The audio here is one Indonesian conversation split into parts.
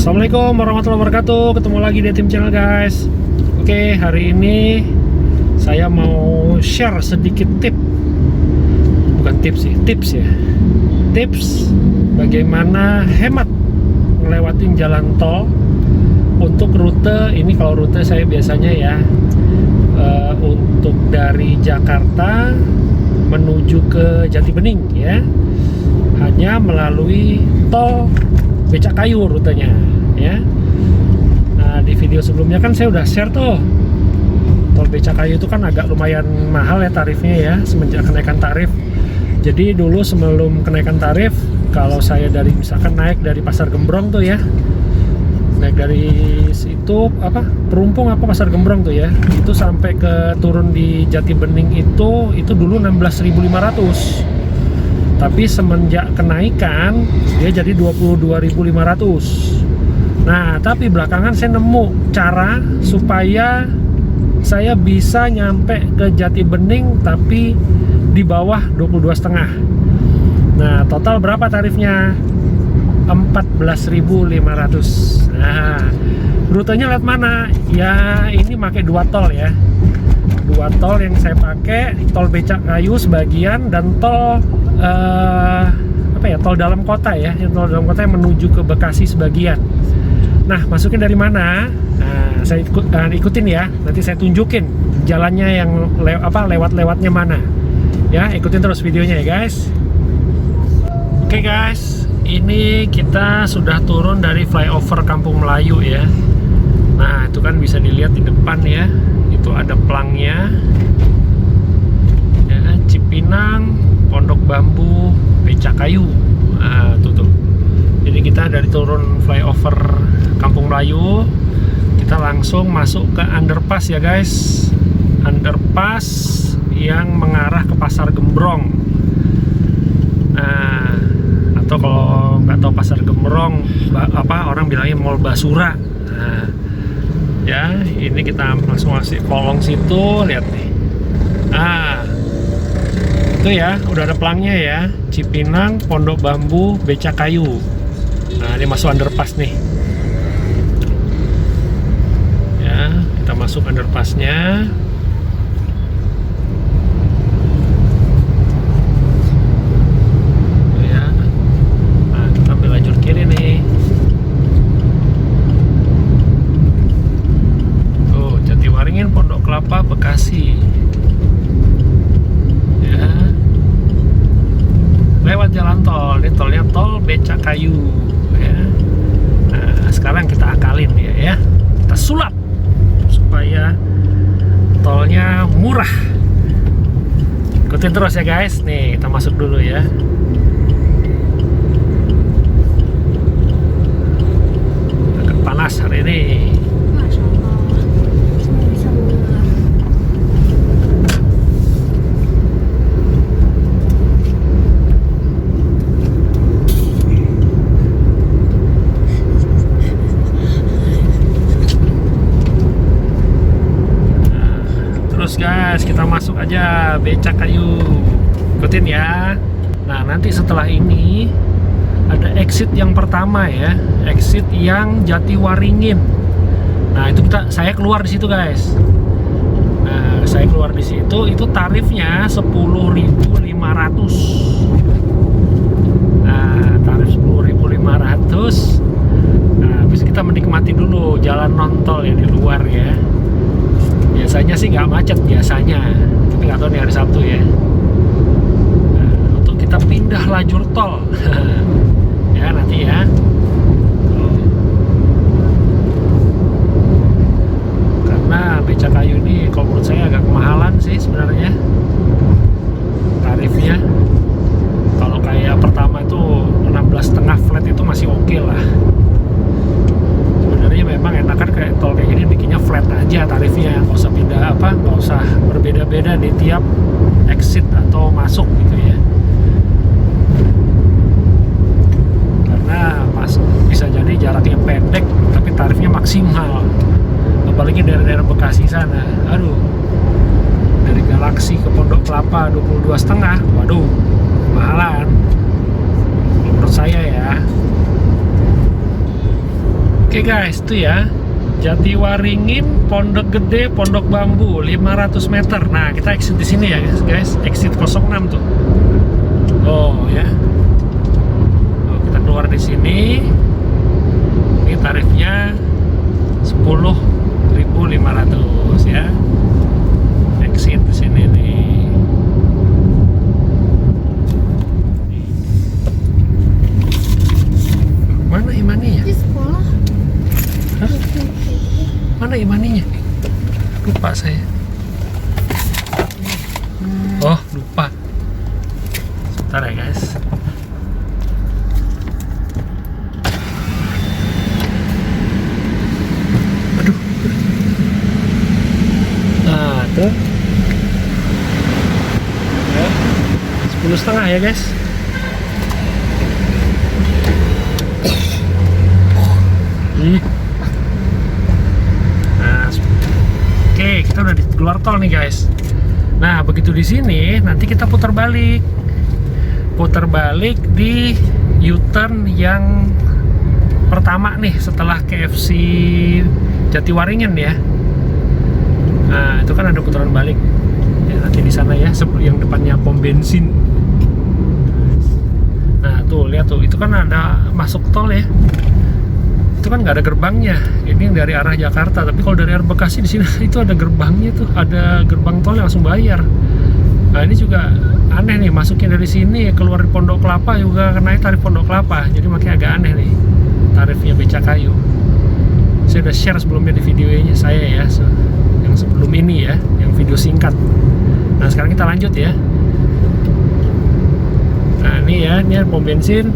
Assalamualaikum warahmatullahi wabarakatuh. Ketemu lagi di Tim Channel guys. Oke, hari ini saya mau share sedikit bukan tips sih, tips ya. Tips bagaimana hemat ngelewatin jalan tol untuk rute ini. Kalau rute saya biasanya ya untuk dari Jakarta menuju ke Jatibening ya, hanya melalui tol Becakayu rutenya ya. Nah, di video sebelumnya kan saya udah share tuh, tol Becakayu itu kan agak lumayan mahal ya tarifnya ya semenjak kenaikan tarif. Jadi dulu sebelum kenaikan tarif, kalau saya dari misalkan naik dari Pasar Gembrong tuh ya, naik dari situ Perumpung Pasar Gembrong tuh ya, itu sampai ke turun di Jatibening itu dulu 16.500. Tapi semenjak kenaikan dia jadi 22.500. Nah, tapi belakangan saya nemu cara supaya saya bisa nyampe ke Jatibening tapi di bawah 22,5. Nah, total berapa tarifnya? 14.500. Nah, rutenya lewat mana? Ya, ini pakai dua tol ya. Dua tol yang saya pakai, tol Becakayu sebagian dan tol tol dalam kota ya, tol dalam kota yang menuju ke Bekasi sebagian. Nah, masuknya dari mana? Nah, saya ikutin ya, nanti saya tunjukin jalannya yang lewat-lewatnya mana ya. Ikutin terus videonya ya guys. Oke guys, ini kita sudah turun dari flyover Kampung Melayu ya. Nah, itu kan bisa dilihat di depan ya, itu ada pelangnya ya, Cipinang, Pondok Bambu, Becakayu. Nah, tuh. Jadi kita dari turun flyover Kampung Melayu, kita langsung masuk ke underpass ya guys. Underpass yang mengarah ke Pasar Gembrong. Nah, atau kalau nggak tahu Pasar Gembrong, orang bilangnya Mall Basura. Nah, ya, ini kita langsung masuk kolong situ, lihat nih. Itu ya, udah ada pelangnya ya, Cipinang, Pondok Bambu, Becakayu. Nah, ini masuk underpass nih ya, kita masuk underpassnya. Ya, nah, kita ambil lajur kiri nih. Tuh, Jatiwaringin, Pondok Kelapa, Bekasi. Lewat jalan tol, ini tolnya tol Becakayu ya. Nah, sekarang kita akalin ya, kita sulap supaya tolnya murah. Ikutin terus ya guys. Nih, kita masuk dulu ya. Agak panas hari ini. Guys, kita masuk aja Becakayu, ikutin ya. Nah, nanti setelah ini ada exit yang pertama ya, exit yang Jatiwaringin. Nah, itu saya keluar di situ guys. Nah, saya keluar di situ, itu tarifnya 10.500. Nah, tarif 10.500. Nah, habis kita menikmati dulu jalan non-tol ya di luar ya. Biasanya sih nggak macet biasanya, tapi nggak tahu nih hari Sabtu ya. Nah, untuk kita pindah lajur tol ya nanti ya. Karena Becakayu ini kalau menurut saya agak kemahalan sih sebenarnya tarifnya. Kalau kayak pertama itu 16,5 flat itu masih oke lah. Sebenarnya memang enakan kayak tol kayak gini bikinnya flat aja tarifnya, nggak usah pindah nggak usah berbeda-beda di tiap exit atau masuk gitu ya. Karena bisa jadi jaraknya pendek tapi tarifnya maksimal. Apalagi daerah-daerah Bekasi sana, aduh, dari Galaksi ke Pondok Kelapa 22,5, waduh, mahalan menurut saya ya. Oke guys, itu ya Jatiwaringin, Pondok Gede, Pondok Bambu 500 meter. Nah, kita exit di sini ya guys. Exit 06 tuh. Oh ya. Oh, kita keluar di sini. Ini tarifnya 10.500 ya. Exit di sini nih. Mana imaninya? Di sekolah. Hah? Mana imaninya? Lupa saya. Oh, lupa. Sebentar ya guys. Aduh. Nah, tuh. Ya. 10,5 ya guys. Nah, oke, kita udah di keluar tol nih guys. Nah, begitu di sini nanti kita putar balik di U-turn yang pertama nih setelah KFC Jatiwaringin ya. Nah, itu kan ada putaran balik. Ya, nanti di sana ya, sebelum yang depannya pom bensin. Nah, tuh lihat tuh, itu kan ada masuk tol ya. Itu kan nggak ada gerbangnya. Ini dari arah Jakarta, tapi kalau dari arah Bekasi di sini itu ada gerbangnya tuh, ada gerbang tol yang langsung bayar. Nah, ini juga aneh nih, masuknya dari sini keluar di Pondok Kelapa juga kena tarif Pondok Kelapa, jadi makanya agak aneh nih tarifnya Becakayu. Saya udah share sebelumnya di videonya saya ya, yang sebelum ini ya, yang video singkat. Nah, sekarang kita lanjut ya. Nah, ini ya, ini pom bensin,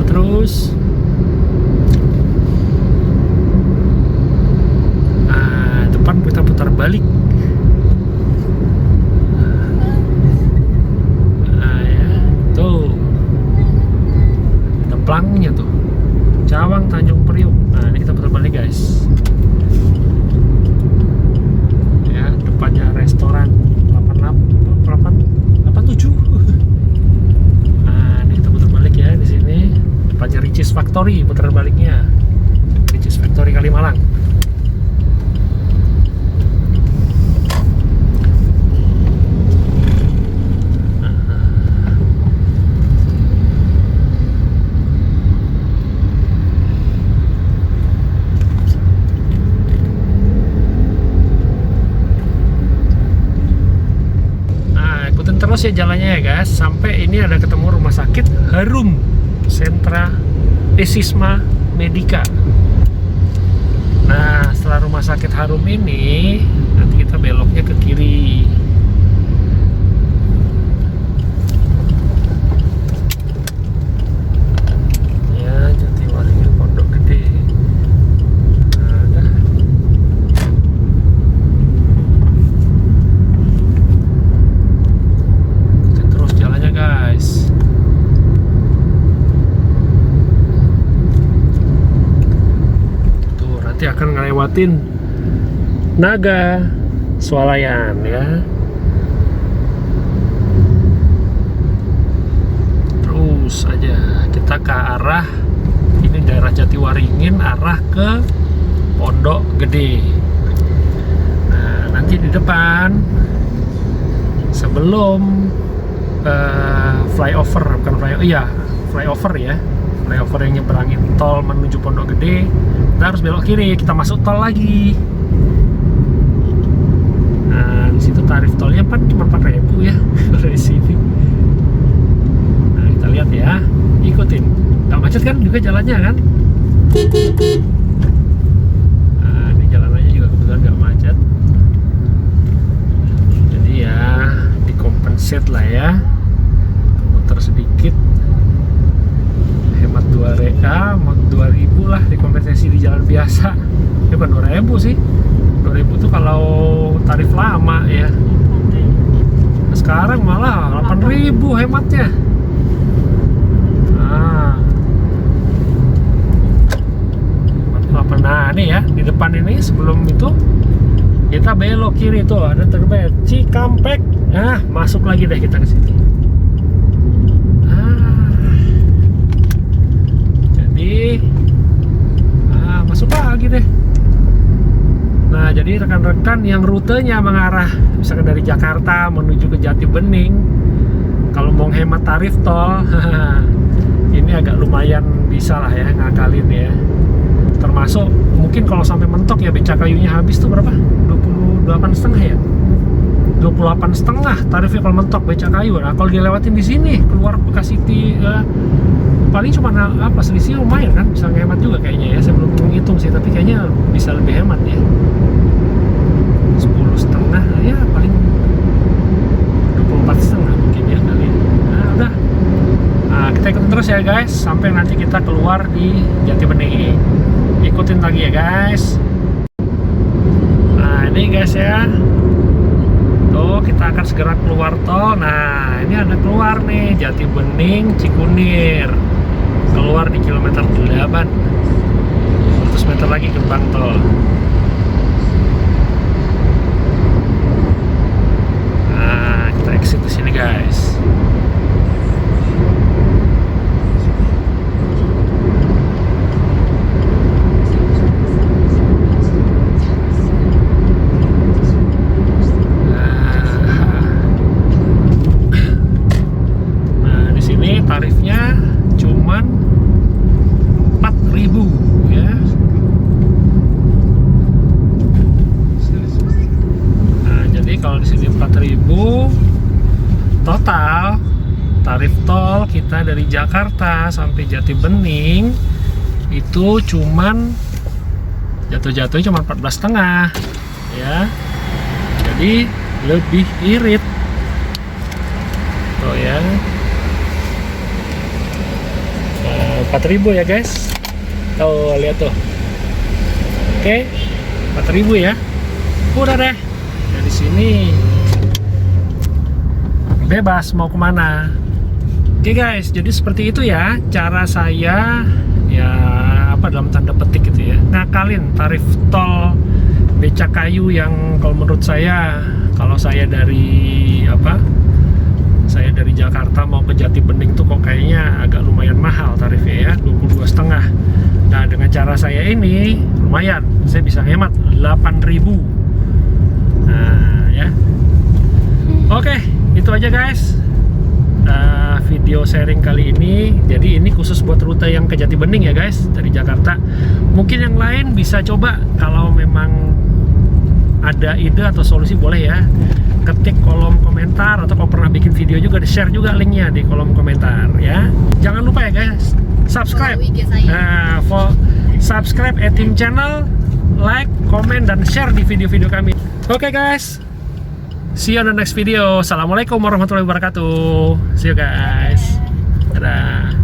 terus. Kita putar balik. Nah ya, tuh ada plangnya tuh, Cawang Tanjung Priuk. Nah, ini kita putar balik guys ya, depannya restoran 87. Nah, ini kita putar balik ya, di sini depannya Ricis Factory, putar baliknya Ricis Factory Kalimalang. Terus ya jalannya ya guys, sampai ini ada ketemu rumah sakit Harum Sentra Sisma Medica. Nah, setelah rumah sakit Harum ini nanti kita beloknya ke kiri. Ya, Jatiwaringin Pondok Gede. Akan ngelewatin Naga Swalayan ya. Terus aja kita ke arah ini daerah Jatiwaringin, arah ke Pondok Gede. Nah, nanti di depan sebelum flyover, bukan flyover, iya flyover ya, flyover yang nyeberangin tol menuju Pondok Gede, kita harus belok kiri, kita masuk tol lagi. Nah, di situ tarif tolnya kan cuma 4.000 ya dari sini. Nah, kita lihat ya, ikutin. Gak macet kan juga jalannya kan? Nah, ini jalanannya juga kebetulan gak macet. Jadi ya, dikompensate lah ya, muter sedikit. Hemat 2.000 lah dikompensasi di jalan biasa. Ya bukan 2.000 sih, 2.000 tuh kalau tarif lama ya. Nah, sekarang malah 8.000 hematnya. Nah, ini ya di depan ini sebelum itu kita belok kiri tuh ada terbit Cikampek. Nah, masuk lagi deh kita ke sini. Jadi rekan-rekan yang rutenya mengarah misalkan dari Jakarta menuju ke Jatibening, kalau mau hemat tarif tol, ini agak lumayan bisa lah ya ngakalin ya. Termasuk mungkin kalau sampai mentok ya beca kayunya habis tuh berapa? 28,5 ya? 28,5 tarifnya kalau mentok beca kayu. Nah kalau dilewatin di sini keluar Bekasi paling cuma apa selisih lumayan kan, bisa ngehemat juga kayaknya ya. Saya belum menghitung sih, tapi kayaknya bisa lebih hemat ya. 10,5 ya paling 24,5 mungkin ya kali. Nah udah, nah, kita ikutin terus ya guys sampai nanti kita keluar di Jatibening. Ikutin lagi ya guys. Nah ini guys ya, tuh kita akan segera keluar tol. Nah ini ada keluar nih Jatibening Cikunir, keluar di kilometer 8, 100 meter lagi gerbang tol. Nah kita exit di sini guys. Tarifnya cuman 4.000 ya. Nah, jadi kalau di sini 4.000 total tarif tol kita dari Jakarta sampai Jatibening itu cuman jatuh-jatuhnya cuma 14,5 ya. Jadi lebih irit tuh ya. 4.000 ya guys. Tuh lihat tuh. Oke, 4.000 ya. Udah deh. Dari sini bebas mau kemana. Oke guys, jadi seperti itu ya cara saya ya apa dalam tanda petik gitu ya ngakalin tarif tol Becakayu yang kalau menurut saya, kalau saya dari saya dari Jakarta mau ke Jatibening tuh kok kayaknya agak lumayan mahal tarifnya ya, 22,5. Nah dengan cara saya ini lumayan, saya bisa hemat 8.000. Nah ya, oke itu aja guys video sharing kali ini. Jadi ini khusus buat rute yang ke Jatibening ya guys dari Jakarta. Mungkin yang lain bisa coba, kalau memang ada ide atau solusi boleh ya ketik kolom komentar, atau kalau pernah bikin video juga di share juga linknya di kolom komentar ya. Jangan lupa ya guys subscribe, subscribe Etim Channel, like, komen, dan share di video-video kami. Oke guys, see you on the next video. Assalamualaikum warahmatullahi wabarakatuh. See you guys. Dadah.